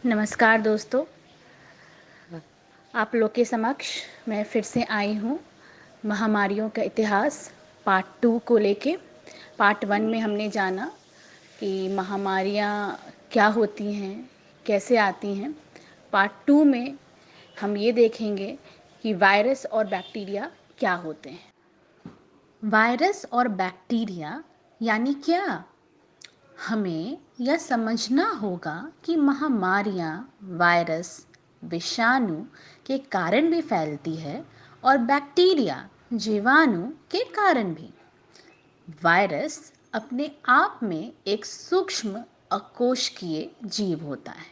नमस्कार दोस्तों, आप लोग के समक्ष मैं फिर से आई हूँ महामारियों का इतिहास पार्ट 2 को लेके। पार्ट 1 में हमने जाना कि महामारियाँ क्या होती हैं, कैसे आती हैं। पार्ट 2 में हम ये देखेंगे कि वायरस और बैक्टीरिया क्या होते हैं। वायरस और बैक्टीरिया यानी क्या? हमें यह समझना होगा कि महामारियां वायरस, विषाणु के कारण भी फैलती है और बैक्टीरिया, जीवाणु के कारण भी। वायरस अपने आप में एक सूक्ष्म अकोशिकीय जीव होता है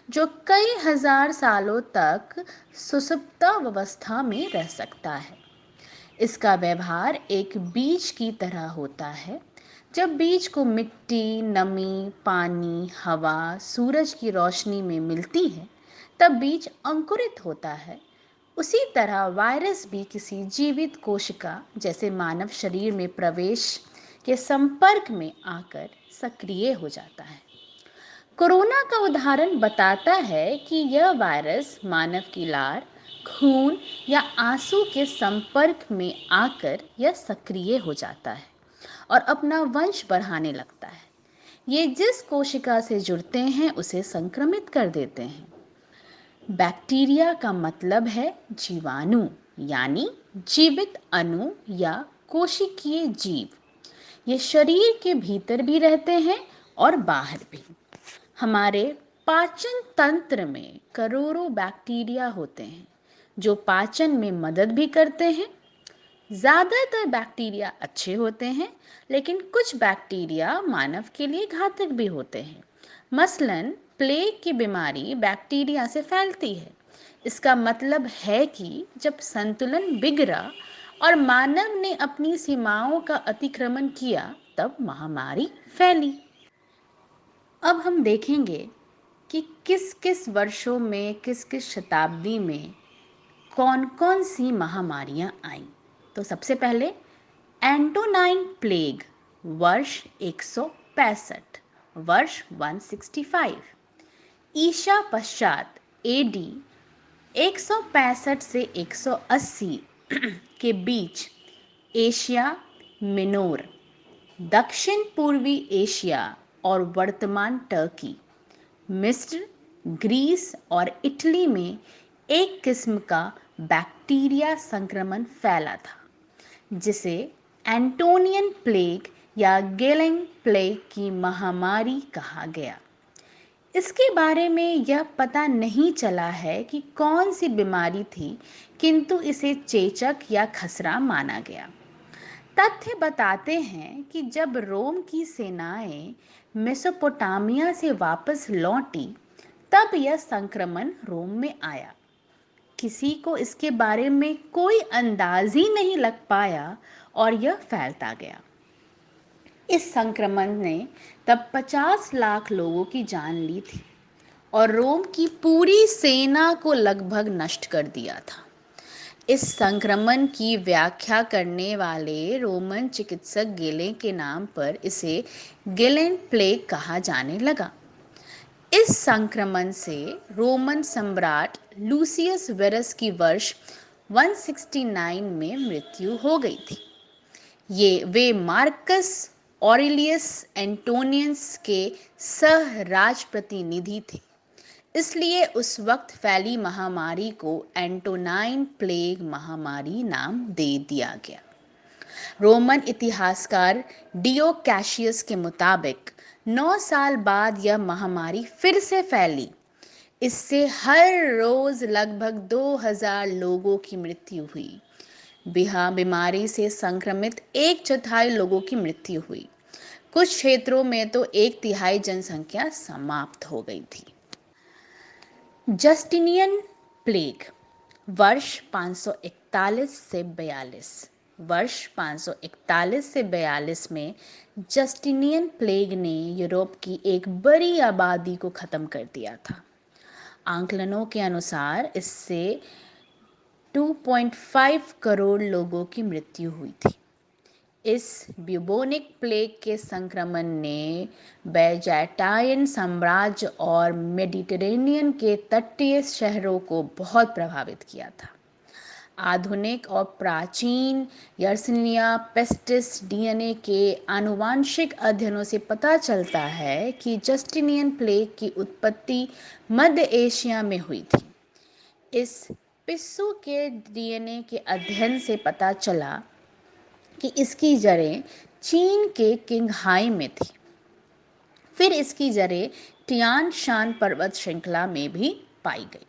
जो कई हजार सालों तक सुषुप्त अवस्था में रह सकता है। इसका व्यवहार एक बीज की तरह होता है। जब बीज को मिट्टी, नमी, पानी, हवा, सूरज की रोशनी में मिलती है, तब बीज अंकुरित होता है। उसी तरह वायरस भी किसी जीवित कोशिका जैसे मानव शरीर में प्रवेश के संपर्क में आकर सक्रिय हो जाता है। कोरोना का उदाहरण बताता है कि यह वायरस मानव की लार, खून या आंसू के संपर्क में आकर यह सक्रिय हो जाता है और अपना वंश बढ़ाने लगता है। ये जिस कोशिका से जुड़ते हैं उसे संक्रमित कर देते हैं। बैक्टीरिया का मतलब है जीवाणु, यानी जीवित अणु या कोशिकीय जीव। ये शरीर के भीतर भी रहते हैं और बाहर भी। हमारे पाचन तंत्र में करोड़ों बैक्टीरिया होते हैं जो पाचन में मदद भी करते हैं। ज़्यादातर बैक्टीरिया अच्छे होते हैं, लेकिन कुछ बैक्टीरिया मानव के लिए घातक भी होते हैं। मसलन प्लेग की बीमारी बैक्टीरिया से फैलती है। इसका मतलब है कि जब संतुलन बिगड़ा और मानव ने अपनी सीमाओं का अतिक्रमण किया, तब महामारी फैली। अब हम देखेंगे कि किस किस वर्षों में, किस किस शताब्दी में कौन कौन सी महामारियां आईं। तो सबसे पहले एंटोनाइन प्लेग, वर्ष 165, वर्ष 165 ईसा पश्चात, एडी 165 से 180 के बीच एशिया मिनोर, दक्षिण पूर्वी एशिया और वर्तमान टर्की, मिस्र, ग्रीस और इटली में एक किस्म का बैक्टीरिया संक्रमण फैला था जिसे एंटोनियन प्लेग या गेलेंग प्लेग की महामारी कहा गया। इसके बारे में यह पता नहीं चला है कि कौन सी बीमारी थी, किंतु इसे चेचक या खसरा माना गया। तथ्य बताते हैं कि जब रोम की सेनाएं मेसोपोटामिया से वापस लौटी, तब यह संक्रमण रोम में आया। किसी को इसके बारे में कोई अंदाज ही नहीं लग पाया और यह फैलता गया। इस संक्रमण ने तब 50 लाख लोगों की जान ली थी और रोम की पूरी सेना को लगभग नष्ट कर दिया था। इस संक्रमण की व्याख्या करने वाले रोमन चिकित्सक गेलेन के नाम पर इसे गेलेन प्लेग कहा जाने लगा। इस संक्रमण से रोमन सम्राट लूसियस वेरस की वर्ष 169 में मृत्यु हो गई थी। वे मार्कस ऑरेलियस एंटोनियस के सह राजप्रतिनिधि थे। इसलिए उस वक्त फैली महामारी को एंटोनाइन प्लेग महामारी नाम दे दिया गया। रोमन इतिहासकार डियो कैशियस के मुताबिक 9 साल बाद यह महामारी फिर से फैली। इससे हर रोज लगभग 2000 लोगों की मृत्यु हुई। बीमारी से संक्रमित 1/4 लोगों की मृत्यु हुई। कुछ क्षेत्रों में तो 1/3 जनसंख्या समाप्त हो गई थी। जस्टिनियन प्लेग, वर्ष 541 से 42, वर्ष 541 से 42 में जस्टिनियन प्लेग ने यूरोप की एक बड़ी आबादी को ख़त्म कर दिया था। आंकलनों के अनुसार इससे 2.5 करोड़ लोगों की मृत्यु हुई थी। इस ब्यूबोनिक प्लेग के संक्रमण ने बैजेंटाइन साम्राज्य और मेडिटेरेनियन के तटीय शहरों को बहुत प्रभावित किया था। आधुनिक और प्राचीन यर्सिनिया पेस्टिस डीएनए के आनुवांशिक अध्ययनों से पता चलता है कि जस्टिनियन प्लेग की उत्पत्ति मध्य एशिया में हुई थी। इस पिस्सू के डीएनए के अध्ययन से पता चला कि इसकी जड़ें चीन के किंगहाई में थी। फिर इसकी जड़ें टियान शान पर्वत श्रृंखला में भी पाई गई।